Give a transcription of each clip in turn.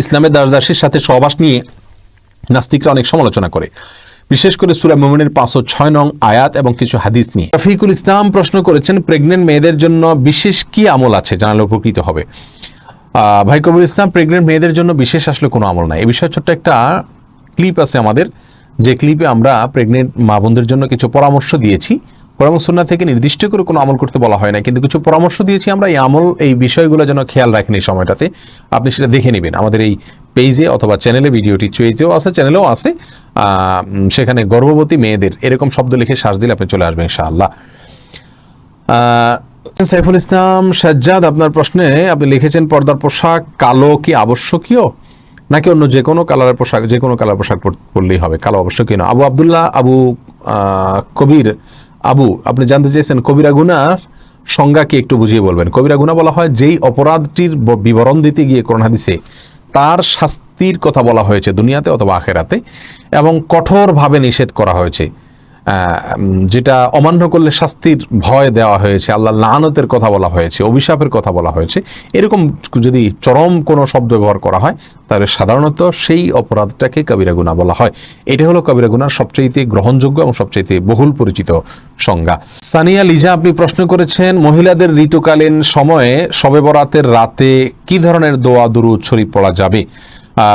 ইসলামের দাসদাসীর সাথে সহবাস নিয়ে নাস্তিকরা অনেক সমালোচনা করে, বিশেষ করে সূরা মুমিনের 5 ও 6 নং আয়াত এবং কিছু হাদিস নিয়ে। রফিকুল ইসলাম প্রশ্ন করেছেন, প্রেগনেন্ট মেয়েদের জন্য বিশেষ কি আমল আছে, জানালে উপকৃত হবে। ভাই কবির ইসলাম, প্রেগনেন্ট মেয়েদের জন্য বিশেষ আসলে কোনো আমল নাই। এই বিষয়ে ছোট্ট একটা ক্লিপ আছে আমাদের, যে ক্লিপে আমরা প্রেগনেন্ট মা বোনদের জন্য কিছু পরামর্শ দিয়েছি। পরামর্শ না থেকে নির্দিষ্ট করে কোনো আমল করতে বলা হয় না, কিন্তু কিছু পরামর্শ দিয়েছি আমরা। এই আমল, এই বিষয়গুলো যেন খেয়াল রাখেন এই সময়টাতে, আপনি সেটা দেখে নেবেন আমাদের এই পেজে অথবা চ্যানেলে। ভিডিওটি পেজেও আছে, চ্যানেলেও আছে। সেখানে গর্ভবতী মেয়েদের এরকম শব্দ লিখে সার্চ দিলে আপনি চলে আসবেন ইনশাআল্লাহ। সাইফুল ইসলাম সাজ্জাদ, আপনার প্রশ্নে আপনি লিখেছেন, পর্দার পোশাক কালো কি আবশ্যকীয় নাকি অন্য যে কোনো কালারের পোশাক, যে কোনো কালার পোশাক পরলেই হবে, কালো আবশ্যকীয় না? আবু আবদুল্লাহ, আবু কবির আবু, আপনি জানতে চেয়েছেন কবিরা গুনার সংজ্ঞা কি একটু বুঝিয়ে বলবেন। কবিরা গুনাহ বলা হয় যেই অপরাধটির বিবরণ দিতে গিয়ে কোরআন হাদিসে তার শাস্তির কথা বলা হয়েছে দুনিয়াতে অথবা আখেরাতে, এবং কঠোরভাবে নিষেধ করা হয়েছে, যেটা অমান্য করলে শাস্তির ভয় দেওয়া হয়েছে, আল্লাহ লাআনতের কথা বলা হয়েছে, অভিশাপের কথা বলা হয়েছে। এরকম যদি চরম কোনো শব্দ ব্যবহার করা হয় তাহলে সাধারণত সেই অপরাধটাকে কবিরা গুনাহ বলা হয়। এটা হলো কবিরা গুনাহর সবচেয়ে গ্রহণযোগ্য এবং সবচেয়ে বহুল পরিচিত সংজ্ঞা। সানিয়া লিজা, আপনি প্রশ্ন করেছেন, মহিলাদের ঋতুকালীন সময়ে শবে বরাতের রাতে কি ধরনের দোয়া দুরূদ শরীফ পড়া যাবে?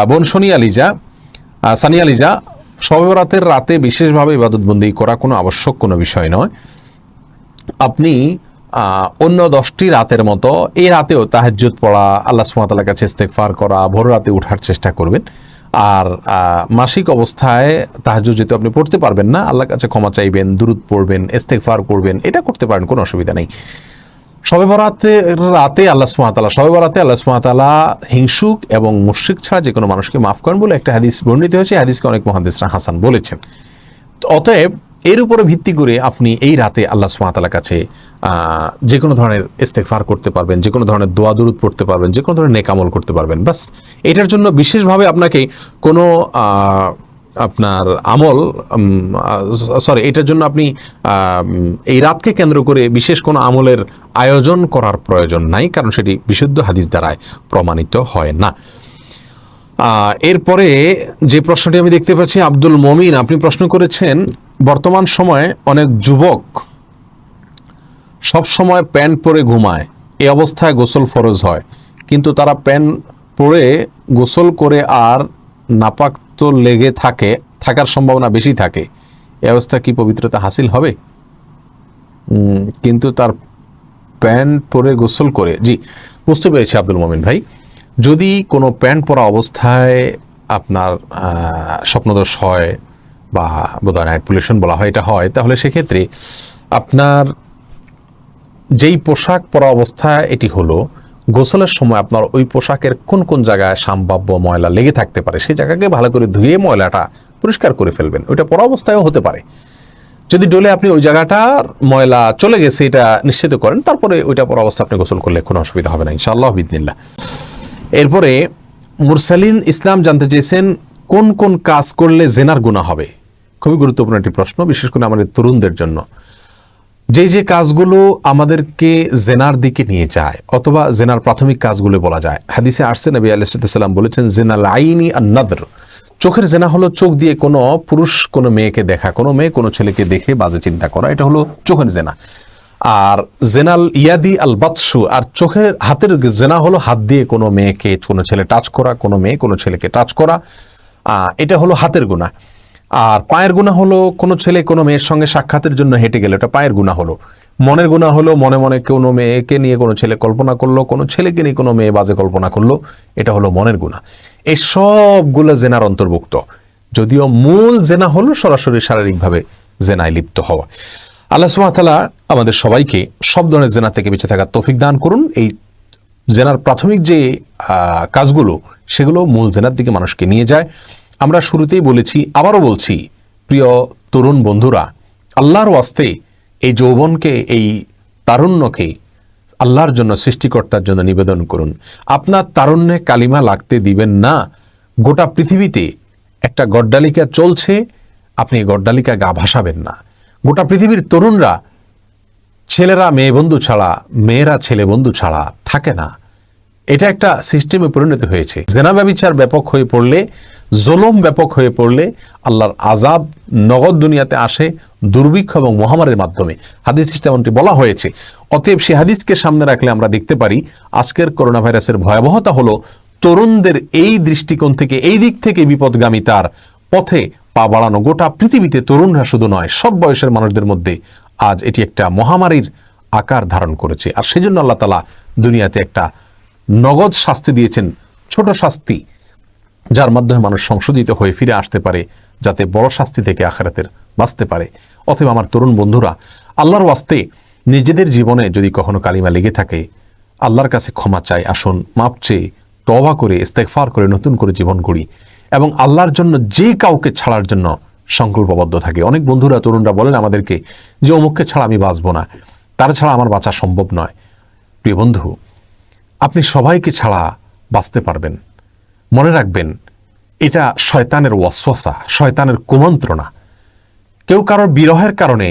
বোন সানিয়া লিজা, শবে বরাতের রাতে বিশেষভাবে ইবাদতবন্দি করা কোনো আবশ্যক কোনো বিষয় নয়। আপনি অন্য 10টি রাতের মতো এই রাতেও তাহাজ্জুদ পড়া, আল্লাহ সুবহানাহু ওয়া তাআলার কাছে ইস্তেগফার করা, ভোর রাতে ওঠার চেষ্টা করবেন। আর মাসিক অবস্থায় তাহাজ্জুদ যেহেতু আপনি পড়তে পারবেন না, আল্লাহর কাছে ক্ষমা চাইবেন, দুরূদ পড়বেন, ইস্তেগফার করবেন, এটা করতে পারেন, কোনো অসুবিধা নেই। শবে বরাতের রাতে আল্লাহ সুবহানাহু ওয়া তাআলা হিংসুক এবং মুশরিক ছাড়া যে কোনো মানুষকে মাফ করেন বলে একটা হাদিস বর্ণিত হয়েছে। হাদিসকে অনেক মুহাদ্দিসরা হাসান বলেছেন। অতএব এর উপরে ভিত্তি করে আপনি এই রাতে আল্লাহ সুবহানাহু ওয়া তাআলার কাছে যে কোনো ধরনের ইস্তেগফার করতে পারবেন, যে কোনো ধরনের দোয়া দুরূদ পড়তে পারবেন, যে কোনো ধরনের নেক আমল করতে পারবেন। বাস, এটার জন্য বিশেষভাবে আপনাকে কোনো আপনার আমল এটার জন্য আপনি এই রাতকে কেন্দ্র করে বিশেষ কোনো আমলের আয়োজন করার প্রয়োজন নাই, কারণ সেটি বিশুদ্ধ হাদিস দ্বারায় প্রমাণিত হয় না। এরপরে যে প্রশ্নটি আমি দেখতে পাচ্ছি, আব্দুল মমিন, আপনি প্রশ্ন করেছেন, বর্তমান সময়ে অনেক যুবক সব সময় প্যান্ট পরে ঘুমায়, এই অবস্থায় গোসল ফরজ হয়, কিন্তু তারা প্যান্ট পরে গোসল করে আর নাপাক তো লেগে থাকার সম্ভাবনা বেশি থাকে, এই অবস্থা কি পবিত্রতা হাসিল হবে? কিন্তু তার প্যান্ট পরে গোসল করে, জি বুঝতে পেরেছি আব্দুল মমিন ভাই। যদি কোনো প্যান্ট পরা অবস্থায় আপনার স্বপ্নদোষ হয় বা বোধহয় নাইট পলিউশন বলা হয়, এটা হয়, তাহলে সেক্ষেত্রে আপনার যেই পোশাক পরা অবস্থায় এটি হলো, গোসলের সময় আপনার ওই পোশাকের কোন কোন জায়গায় সম্ভাব্য ময়লা লেগে থাকতে পারে সেই জায়গাকে ভালো করে ধুয়ে ময়লাটা পরিষ্কার করে ফেলবেন। ওইটা পরা অবস্থায়ও হতে পারে। যদি ডোলে আপনি ওই জায়গাটার ময়লা চলে গেছে এটা নিশ্চিত করেন, তারপরে ওইটা পরা অবস্থা আপনি গোসল করলে কোনো অসুবিধা হবে না ইনশাআল্লাহ বিদিনিল্লাহ। এরপরে মুরসালিন ইসলাম জানতে চেয়েছেন, কোন কোন কাজ করলে জেনার গুনাহ হবে? খুবই গুরুত্বপূর্ণ একটি প্রশ্ন, বিশেষ করে আমাদের তরুণদের জন্য। যে কাজগুলো আমাদেরকে জেনার দিকে নিয়ে যায় অথবা জেনার প্রাথমিক কাজগুলো বলা যায়, হাদিসে আসছে নবী আলাইহিস সালাম বলেছেন, জেনাল আইনি আন-নাদর, চোখের জেনা হলো চোখ দিয়ে কোনো পুরুষ কোনো মেয়েকে দেখা, কোনো মেয়ে কোনো ছেলেকে দেখে বাজে চিন্তা করা, এটা হলো চোখের জেনা। আর জেনাল ইয়াদি আল বাতশু, আর চোখের হাতের জেনা হলো হাত দিয়ে কোনো মেয়েকে কোনো ছেলে টাচ করা, কোনো মেয়ে কোনো ছেলেকে টাচ করা, এটা হলো হাতের গুনাহ। আর পায়ের গুনাহ হলো কোনো ছেলে কোনো মেয়ের সঙ্গে সাক্ষাতের জন্য হেঁটে গেল, এটা পায়ের গুনাহ হলো। মনের গুনাহ হলো মনে মনে কোনো মেয়েকে নিয়ে কোনো ছেলে কল্পনা করলো, কোনো ছেলেকে নিয়ে কোনো মেয়ে বাজে কল্পনা করলো, এটা হলো মনের গুনাহ। এই সবগুলো জেনার অন্তর্ভুক্ত, যদিও মূল জেনা হলো সরাসরি শারীরিকভাবে জেনায় লিপ্ত হওয়া। আল্লাহ সুবহানাহু ওয়া তাআলা আমাদের সবাইকে সব ধরনের জেনা থেকে বেঁচে থাকার তৌফিক দান করুন। এই জেনার প্রাথমিক যে কাজগুলো, সেগুলো মূল জেনার দিকে মানুষকে নিয়ে যায়। আমরা শুরুতেই বলেছি, আবারও বলছি, প্রিয় তরুণ বন্ধুরা, আল্লাহর ওয়াস্তে এই যৌবনকে, এই তারুণ্যকে আল্লাহর জন্য, সৃষ্টিকর্তার জন্য নিবেদন করুন। আপনার তারুণ্যে কালিমা লাগতে দিবেন না। গোটা পৃথিবীতে একটা গড্ডালিকা চলছে, আপনি গড্ডালিকা গা ভাসাবেন না। গোটা পৃথিবীর তরুণরা ছেলেরা মেয়ে বন্ধু ছাড়া, মেয়েরা ছেলে বন্ধু ছাড়া থাকে না। এটা একটা সিস্টেমে পরিণত হয়েছে। জেনা ব্যভিচার ব্যাপক হয়ে পড়লে, জুলুম ব্যাপক হয়ে পড়লে আল্লাহর আযাব নগদ দুনিয়াতে আসে দুর্ভিক্ষ এবং মহামারীর মাধ্যমে। হাদিস তেমনটি বলা হয়েছে। অতএব সে হাদিসকে সামনে রাখলে আমরা দেখতে পারি আজকের করোনা ভাইরাসের ভয়াবহতা হলো তরুণদের এই দৃষ্টিকোণ থেকে, এই দিক থেকে বিপদগামিতার পথে পা বাড়ানো। গোটা পৃথিবীতে তরুণরা শুধু নয়, সব বয়সের মানুষদের মধ্যে আজ এটি একটা মহামারীর আকার ধারণ করেছে। আর সেজন্য আল্লাহ তাআলা দুনিয়াতে একটা নগদ শাস্তি দিয়েছেন, ছোট শাস্তি, যার মাধ্যমে মানুষ সংশোধিত হয়ে ফিরে আসতে পারে, যাতে বড় শাস্তি থেকে আখিরাতের বাঁচতে পারে। অতএব আমার তরুণ বন্ধুরা, আল্লাহর ওয়াস্তে নিজেদের জীবনে যদি কখনো কালিমা লেগে থাকে, আল্লাহর কাছে ক্ষমা চাই, আসুন মাপ চেয়ে তওবা করে ইস্তেগফার করে নতুন করে জীবন গড়ি এবং আল্লাহর জন্য যে কাউকে ছাড়ার জন্য সংকল্পবদ্ধ থাকে। অনেক বন্ধুরা, তরুণরা বলেন আমাদেরকে যে অমুককে ছাড়া আমি বাঁচবো না, তার ছাড়া আমার বাঁচা সম্ভব নয়। প্রিয় বন্ধু, আপনি সবাইকে ছাড়া বাঁচতে পারবেন। মনে রাখবেন, এটা শয়তানের ওয়াসওয়াসা, শয়তানের কুমন্ত্রণা। কেউ কারোর বিরহের কারণে,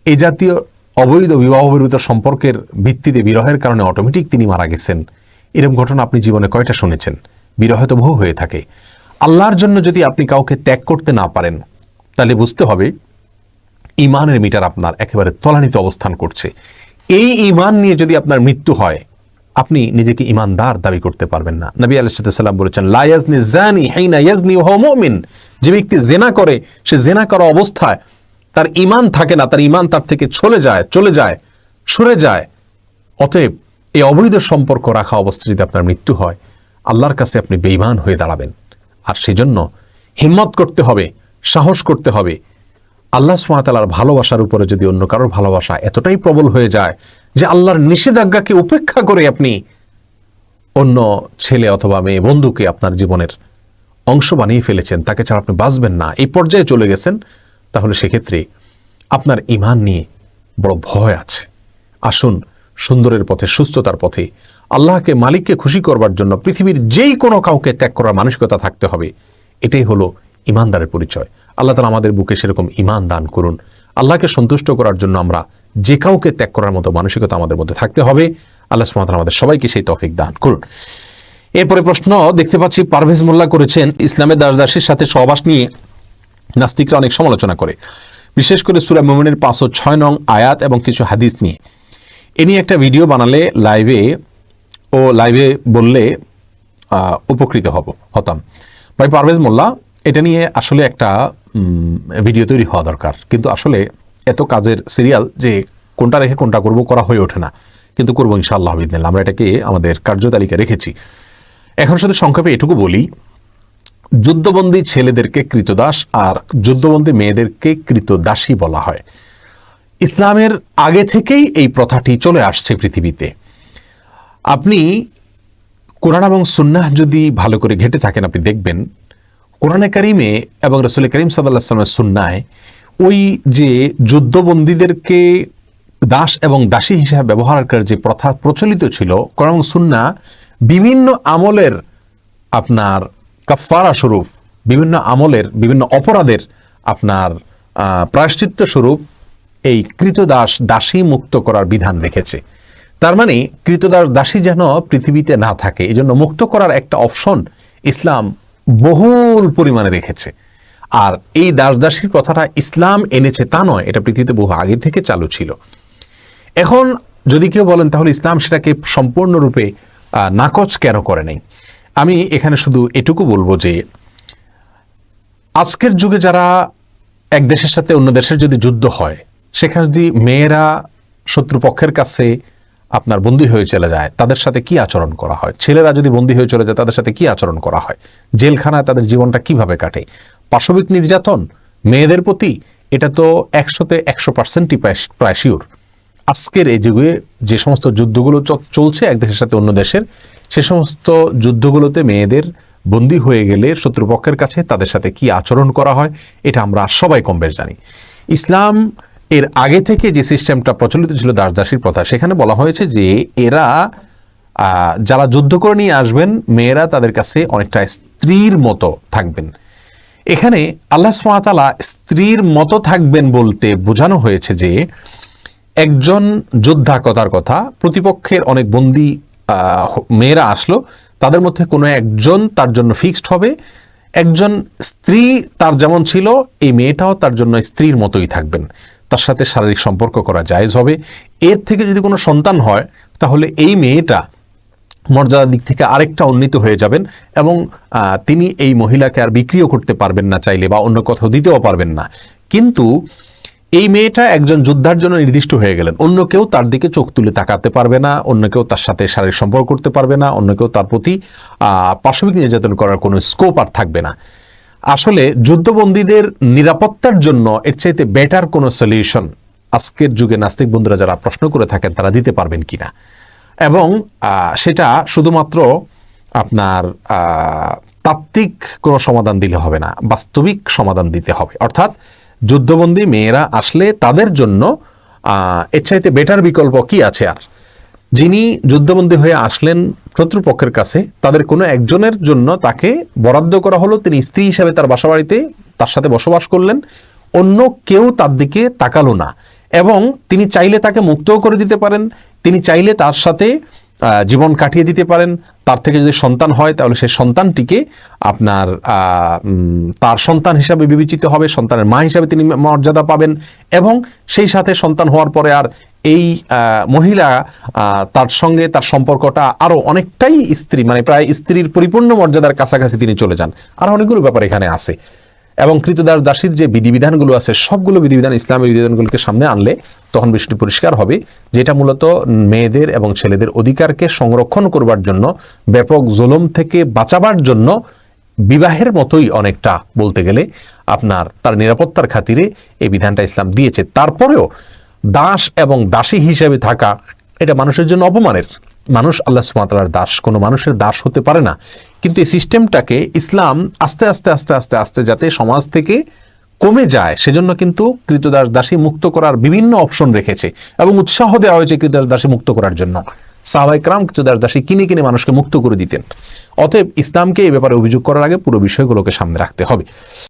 এই জাতীয় অবৈধ বিবাহ বিরোধ সম্পর্কের ভিত্তিতে বিরহের কারণে অটোমেটিক তিনি মারা গেছেন, এরকম ঘটনা আপনি জীবনে কয়টা শুনেছেন? বিরহ তো বহু হয়ে থাকে। আল্লাহর জন্য যদি আপনি কাউকে ত্যাগ করতে না পারেন, তাহলে বুঝতে হবে ঈমানের মিটার আপনার একেবারে তলানিতে অবস্থান করছে। এই ঈমান নিয়ে যদি আপনার মৃত্যু হয়, আপনি নিজেকে ঈমানদার দাবি করতে পারবেন না। নবী আলাইহিস সালাম বলেছেন, লা ইয়াজনি জানি হিনা ইয়াজনি ওয়া হুয়া মুমিন। যে ব্যক্তি জেনা করে, সে জেনা করা অবস্থায় তার ঈমান থাকে না, তার ঈমান তার থেকে চলে যায়, সরে যায়। অতএব এই অবৈধ সম্পর্ক রাখা অবস্থায় যদি আপনার মৃত্যু হয়, আল্লাহর কাছে আপনি বেঈমান হয়ে দাঁড়াবেন। আর সেজন্য হিম্মত করতে হবে, সাহস করতে হবে। আল্লাহ সুবহানাহু ওয়া তাআলার ভালোবাসার উপরে যদি অন্য কারোর ভালোবাসা এতটাই প্রবল হয়ে যায় যে আল্লাহর নিষেধাজ্ঞাকে উপেক্ষা করে আপনি অন্য ছেলে অথবা মেয়ে বন্ধুকে আপনার জীবনের অংশ বানিয়ে ফেলেছেন, তাকে ছাড়া আপনি বাঁচবেন না, এই পর্যায়ে চলে গেছেন, তাহলে সেক্ষেত্রে আপনার ঈমান নিয়ে বড় ভয় আছে। আসুন সুন্দরের পথে, সুস্থতার পথে, আল্লাহকে, মালিককে খুশি করবার জন্য পৃথিবীর যেই কোনো কাউকে ত্যাগ করার মানসিকতা থাকতে হবে। এটাই হলো ঈমানদারের পরিচয়। আল্লাহ তাআলা আমাদের বুকে সেরকম ঈমান দান করুন। আল্লাহকে সন্তুষ্ট করার জন্য আমরা যে কাউকে ত্যাগ করার মতো মানসিকতা আমাদের মধ্যে থাকতে হবে। আল্লাহ সুবহানাহু ওয়া তাআলা আমাদের সবাইকে সেই তৌফিক দান করুন। এরপরে প্রশ্ন দেখতে পাচ্ছি পারভেজ মোল্লা করেছেন, ইসলামের দাসদাসীর সাথে সহবাস নিয়ে নাস্তিকরা অনেক সমালোচনা করে, বিশেষ করে সূরা মুমিনের 5 ও 6 নং আয়াত এবং কিছু হাদিস নিয়ে। এ নিয়ে একটা ভিডিও বানালে লাইভে বললে উপকৃত হতাম। ভাই পারভেজ মোল্লা, এটা নিয়ে আসলে একটা ভিডিও তৈরি হওয়া দরকার, কিন্তু আসলে এত কাজের সিরিয়াল যে কোনটা রেখে কোনটা করা হয়ে ওঠে না, কিন্তু করবো ইনশাআল্লাহ বিদিনিল্লাহ। আমরা এটাকে আমাদের কার্যতালিকায় রেখেছি। এখন শুধু সংক্ষেপে এটুকু বলি, যুদ্ধবন্দী ছেলেদেরকে কৃতদাস আর যুদ্ধবন্দী মেয়েদেরকে কৃতদাসী বলা হয়। ইসলামের আগে থেকেই এই প্রথাটি চলে আসছে পৃথিবীতে। আপনি কোরআন এবং সুন্নাহ যদি ভালো করে ঘেঁটে থাকেন, আপনি দেখবেন কোরআনে কারিমে এবং রাসূল করিম সাল্লাল্লাহু আলাইহি ওয়াসাল্লামের সুন্নায় ওই যে যুদ্ধবন্দীদেরকে দাস এবং দাসী হিসেবে ব্যবহার করার যে প্রথা প্রচলিত ছিল, কোরআন এবং সুন্নাহ বিভিন্ন আমলের আপনার কাফারা স্বরূপ, বিভিন্ন আমলের বিভিন্ন অপরাধের আপনার প্রায়শ্চিত্ত স্বরূপ এই কৃতদাস দাসী মুক্ত করার বিধান রেখেছে। তার মানে কৃতদাস দাসী যেন পৃথিবীতে না থাকে, এই জন্য মুক্ত করার একটা অপশন ইসলাম বহুল পরিমাণে রেখেছে। আর এই দাস দাসীর কথাটা ইসলাম এনেছে তা নয়, এটা পৃথিবীতে বহু আগে থেকে চালু ছিল। এখন যদি কেউ বলেন তাহলে ইসলাম সেটাকে সম্পূর্ণরূপে নাকচ কেন করে নাই, আমি এখানে শুধু এটুকু বলবো যে আজকের যুগে যারা এক দেশের সাথে অন্য দেশের যদি যুদ্ধ হয়, সেখানে যদি মেয়েরা শত্রুপক্ষের কাছে আপনার বন্দী হয়ে চলে যায়, তাদের সাথে কি আচরণ করা হয়? ছেলেরা যদি বন্দী হয়ে চলে যায়, তাদের সাথে কি আচরণ করা হয়? জেলখানায় তাদের জীবনটা কিভাবে কাটে? পাশবিক নির্যাতন মেয়েদের প্রতি, এটা তো 100-তে 100%ই প্রায় শিওর। আজকের এই যুগে যে সমস্ত যুদ্ধগুলো চলছে এক দেশের সাথে অন্য দেশের, সে সমস্ত যুদ্ধগুলোতে মেয়েদের বন্দী হয়ে গেলে শত্রুপক্ষের কাছে তাদের সাথে কি আচরণ করা হয়, এটা আমরা সবাই কম বেশ জানি। ইসলাম এর আগে থেকে যে সিস্টেমটা প্রচলিত ছিল দাস দাসীর প্রথা, সেখানে বলা হয়েছে যে এরা যারা যুদ্ধ করে নিয়ে আসবেন, মেয়েরা তাদের কাছে অনেকটা স্ত্রীর মতো থাকবেন। এখানে আল্লাহ সুবহানাহু ওয়া তাআলা স্ত্রীর মতো থাকবেন বলতে বোঝানো হয়েছে যে একজন যোদ্ধা কথার কথা প্রতিপক্ষের অনেক বন্দী মেয়েরা আসলো, তাদের মধ্যে কোনো একজন তার জন্য ফিক্সড হবে, একজন স্ত্রী তার যেমন ছিল এই মেয়েটাও তার জন্য স্ত্রীর মতোই থাকবেন, তার সাথে শারীরিক সম্পর্ক করা জায়েজ হবে। এর থেকে যদি কোনো সন্তান হয় তাহলে এই মেয়েটা মর্যাদার দিক থেকে আরেকটা উন্নীত হয়ে যাবেন এবং তিনি এই মহিলাকে আর বিক্রিও করতে পারবেন না চাইলে, বা অন্য কোথাও দিতেও পারবেন না। কিন্তু এই মেয়েটা একজন যোদ্ধার জন্য নির্দিষ্ট হয়ে গেলেন, অন্য কেউ তার দিকে চোখ তুলে তাকাতে পারবে না, অন্য কেউ তার সাথে শারীরিক সম্পর্ক করতে পারবে না, অন্য কেউ তার প্রতি পাশবিক নির্যাতন করার কোনো স্কোপ আর থাকবে না। আসলে যুদ্ধবন্দীদের নিরাপত্তার জন্য এর চাইতে বেটার কোনো সলিউশন আজকের যুগে নাস্তিক বন্ধুরা যারা প্রশ্ন করে থাকেন তারা দিতে পারবেন কিনা, এবং সেটা শুধুমাত্র আপনার তাত্ত্বিক কোনো সমাধান দিলে হবে না, বাস্তবিক সমাধান দিতে হবে। অর্থাৎ যুদ্ধবন্দী মেয়েরা আসলে তাদের জন্য এর চাইতে বেটার বিকল্প কি আছে আর? যিনি যুদ্ধবন্দী হয়ে আসলেন শত্রুপক্ষের কাছে, তাদের কোনো একজনের জন্য তাকে বরাদ্দ করা হলো, তিনি স্ত্রী হিসাবে তার বাসাবাড়িতে তার সাথে বসবাস করলেন, অন্য কেউ তার দিকে তাকালো না, এবং তিনি চাইলে তাকে মুক্তও করে দিতে পারেন, তিনি চাইলে তার সাথে জীবন কাটিয়ে দিতে পারেন। তার থেকে যদি সন্তান হয় তাহলে সেই সন্তানটিকে আপনার তার সন্তান হিসাবে বিবেচিত হবে, সন্তানের মা হিসাবে তিনি মর্যাদা পাবেন, এবং সেই সাথে সন্তান হওয়ার পরে আর এই মহিলা তার সঙ্গে তার সম্পর্কটা আরো অনেকটাই স্ত্রী, মানে প্রায় স্ত্রীর পরিপূর্ণ মর্যাদার কাছাকাছি তিনি চলে যান। আর অনেকগুলো ব্যাপার এখানে আছে, এবং কৃতদাস দাসীর যে বিধিবিধানগুলো আছে সবগুলো বিধিবিধান ইসলামের বিধিবিধানগুলোকে সামনে আনলে তখন বিষয়টি পরিষ্কার হবে, যেটা মূলত মেয়েদের এবং ছেলেদের অধিকারকে সংরক্ষণ করবার জন্য, ব্যাপক জুলুম থেকে বাঁচাবার জন্য বিবাহের মতোই অনেকটা বলতে গেলে আপনার তার নিরাপত্তার খাতিরে এই বিধানটা ইসলাম দিয়েছে। তারপরেও দাস এবং দাসী হিসেবে থাকা এটা মানুষের জন্য অপমানের। মানুষ আল্লাহ সুবহানাহু ওয়া তাআলার দাস, কোনো মানুষের দাস হতে পারে না। কিন্তু এই সিস্টেমটাকে ইসলাম আস্তে আস্তে আস্তে আস্তে আস্তে যাতে সমাজ থেকে কমে যায় সেজন্য কিন্তু কৃতদাস দাসী মুক্ত করার বিভিন্ন অপশন রেখেছে এবং উৎসাহ দেওয়া হয়েছে কৃতদাস দাসী মুক্ত করার জন্য। সাহাবায়ে কেরাম কৃতদাস দাসী কিনে কিনে মানুষকে মুক্ত করে দিতেন। অতএব ইসলামকে এই ব্যাপারে অভিযোগ করার আগে পুরো বিষয়গুলোকে সামনে রাখতে হবে।